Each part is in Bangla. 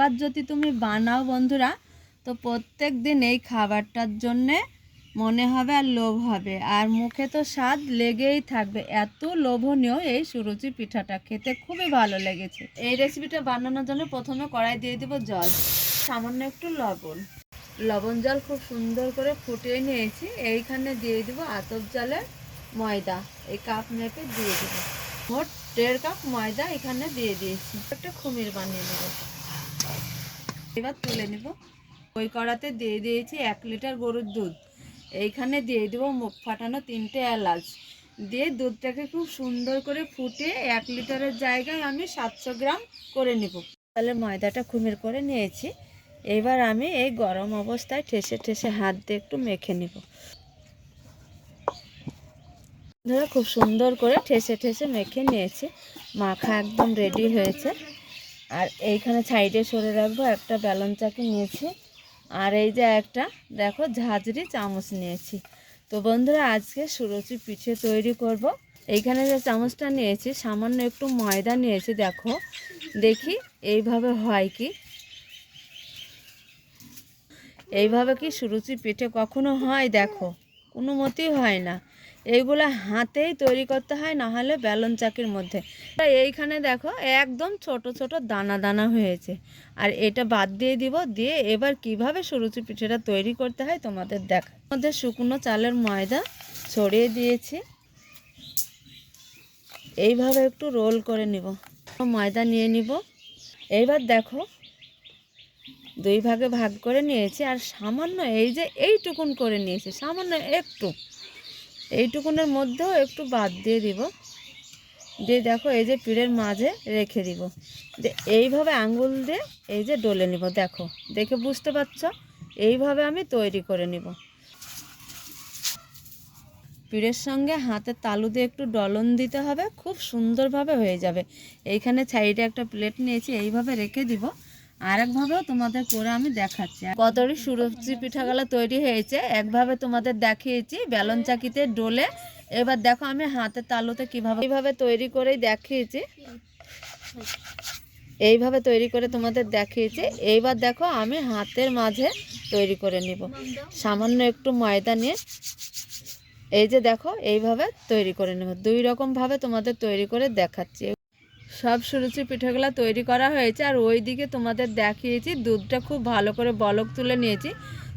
আবার যদি তুমি বানাও বন্ধুরা, তো প্রত্যেক দিন এই খাবারটার জন্যে মনে হবে আর লোভ হবে, আর মুখে তো স্বাদ লেগেই থাকবে। এত লোভনীয় এই সুরুচি পিঠাটা, খেতে খুবই ভালো লেগেছে। এই রেসিপিটা বানানোর জন্য প্রথমে কড়াই দিয়ে দেবো জল, সামান্য একটু লবণ জল খুব সুন্দর করে ফুটিয়ে নিয়েছি। এইখানে দিয়ে দিব আতপ চালের ময়দা, এই কাপ মেপে দিয়ে দেবো। মোট 1.5 কাপ ময়দা এখানে দিয়ে দিয়েছি। একটা খুমির বানিয়ে নেব, এবার তুলে নেব। ওই কড়াতে দিয়ে দিয়েছি 1 লিটার গরুর দুধ। এইখানে দিয়ে দেবো মুখ ফাটানো 3টে এলাচ দিয়ে দুধটাকে খুব সুন্দর করে ফুটিয়ে 1 লিটারের জায়গায় আমি 700 গ্রাম করে নেব। তাহলে ময়দাটা খুমির করে নিয়েছি। এবার আমি এই গরম অবস্থায় ঠেসে ঠেসে হাত দিয়ে একটু মেখে নেব। ধরো খুব সুন্দর করে ঠেসে ঠেসে মেখে নিয়েছি, মাখা একদম রেডি হয়েছে। আর এইখানে সাইডে সরে রাখবো একটা বেলন চাকি নিয়েছি, আর এই যে একটা দেখো ঝাঁঝরি চামচ নিয়েছি। তো বন্ধুরা আজকে সুরুচি পিঠে তৈরি করব। এইখানে যে চামচটা নিয়েছি সামান্য একটু ময়দা নিয়েছি, দেখো দেখি এইভাবে হয় কি। এইভাবে কি সুরুচি পিঠে কখনো হয়? দেখো কোনো মতেই হয় না। এইগুলো হাতেই তৈরি করতে হয়, না হলে বেলন চাকির মধ্যে। এইখানে দেখো একদম ছোট ছোট দানা দানা হয়েছে, আর এটা বাদ দিয়ে দিব। দিয়ে এবার কিভাবে সুরুচি পিঠেটা তৈরি করতে হয় তোমাদের দেখা। মধ্যে শুকনো চালের ময়দা ছড়িয়ে দিয়েছি, এইভাবে একটু রোল করে নিব। ময়দা নিয়ে নিব। এইবার দেখো 2 ভাগে ভাগ করে নিয়েছি, আর সামান্য এই যে এইটুকুন করে নিয়েছি, সামান্য একটু এইটুকুনের মধ্যেও একটু বাদ দিয়ে দিব। দিয়ে দেখো এই যে পিঠের মাঝে রেখে দিব। এইভাবে আঙ্গুল দিয়ে এই যে ডলে নিব। দেখো দেখে বুঝতে পারছো, এইভাবে আমি তৈরি করে নিব। পিঠের সঙ্গে হাতের তালু দিয়ে একটু ডলন দিতে হবে, খুব সুন্দরভাবে হয়ে যাবে। এইখানে সাইডে একটা প্লেট নিয়েছি, এইভাবে রেখে দিব। আরেকভাবেও তোমাদের করে আমি দেখাচ্ছি। কতটি সুরুচি পিঠাগুলো তৈরি হয়েছে একভাবে তোমাদের দেখিয়েছি বেলন চাকিতে ডলে। এবার দেখো আমি হাতের তালুতে কিভাবে এইভাবে তৈরি করেই দেখিয়েছি, এইভাবে তৈরি করে তোমাদের দেখিয়েছি। এইবার দেখো আমি হাতের মাঝে তৈরি করে নিব। সামান্য একটু ময়দা নিয়ে এই যে দেখো এইভাবে তৈরি করে নেব। 2 রকমভাবে তোমাদের তৈরি করে দেখাচ্ছি। সব সুরুচি পিঠাগুলো তৈরি করা হয়েছে, আর ওই দিকে তোমাদের দেখিয়েছি দুধটা খুব ভালো করে বলক তুলে নিয়েছি।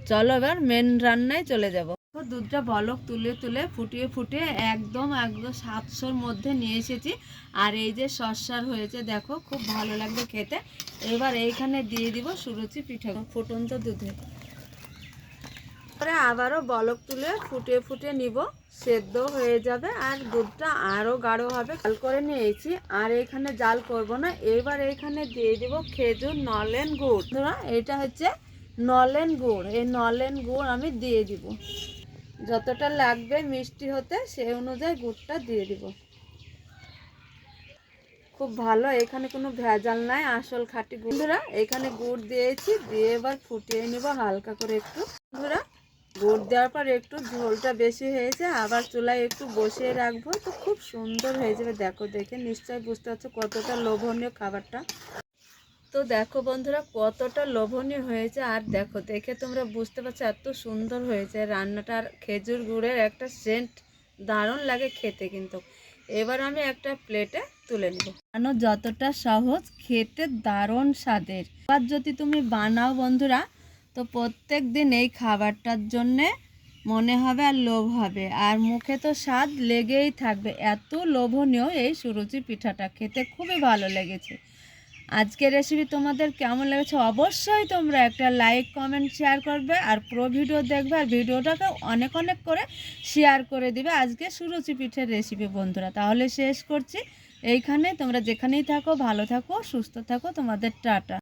চলো এবার মেন রান্নায় চলে যাব। দুধটা বলক তুলে তুলে ফুটিয়ে ফুটিয়ে একদম 700-র মধ্যে নিয়ে এসেছি। আর এই যে সস্যার হয়েছে দেখো, খুব ভালো লাগবে খেতে। এবার এইখানে দিয়ে দিব সুরুচি পিঠা ফুটন্ত দুধে। পরে আবারও বলক তুলে ফুটিয়ে ফুটিয়ে নিব, সেদ্ধ হয়ে যাবে আর দুধটা আরও গাঢ় হবে। জাল করে নিয়েছি, আর এখানে জাল করব না। এবার এখানে দিয়ে দিব খেজুর নলেন গুড়। ধরা এটা হচ্ছে নলেন গুড়, এই নলেন গুড় আমি দিয়ে দিব। যতটা লাগবে মিষ্টি হতে সেই অনুযায়ী গুড়টা দিয়ে দিব। খুব ভালো, এখানে কোনো ভেজাল নাই, আসল খাঁটি গুড়। বন্ধুরা এখানে গুড় দিয়েছি, দিয়ে এবার ফুটিয়ে নিব হালকা করে একটু। বন্ধুরা গুড় দেওয়ার পর একটু ঝোলটা বেশি হয়েছে, আবার চুলায় একটু বসিয়ে রাখবো, তো খুব সুন্দর হয়ে যাবে। দেখো দেখে নিশ্চয়ই বুঝতে পারছো কতটা লোভনীয় খাবারটা। তো দেখো বন্ধুরা কতটা লোভনীয় হয়েছে, আর দেখো দেখে তোমরা বুঝতে পারছো এত সুন্দর হয়েছে রান্নাটা। আর খেজুর গুড়ের একটা সেন্ট দারুণ লাগে খেতে কিন্তু। এবার আমি একটা প্লেটে তুলে নেব। বানানো যতটা সহজ, খেতে দারুণ স্বাদের। এবার যদি তুমি বানাও বন্ধুরা, তো প্রত্যেক দিন এই খাবারটার জন্যে মনে হবে আর লোভ হবে, আর মুখে তো স্বাদ লেগেই থাকবে। এত লোভনীয় এই সুরুচি পিঠাটা, খেতে খুবই ভালো লেগেছে। আজকের রেসিপি তোমাদের কেমন লেগেছে অবশ্যই তোমরা একটা লাইক কমেন্ট শেয়ার করবে, আর পুরো ভিডিও দেখবে, আর ভিডিওটাকে অনেক অনেক করে শেয়ার করে দিবে। আজকে সুরুচি পিঠের রেসিপি বন্ধুরা, তাহলে শেষ করছি এইখানে। তোমরা যেখানেই থাকো ভালো থাকো, সুস্থ থাকো, তোমাদের টাটা।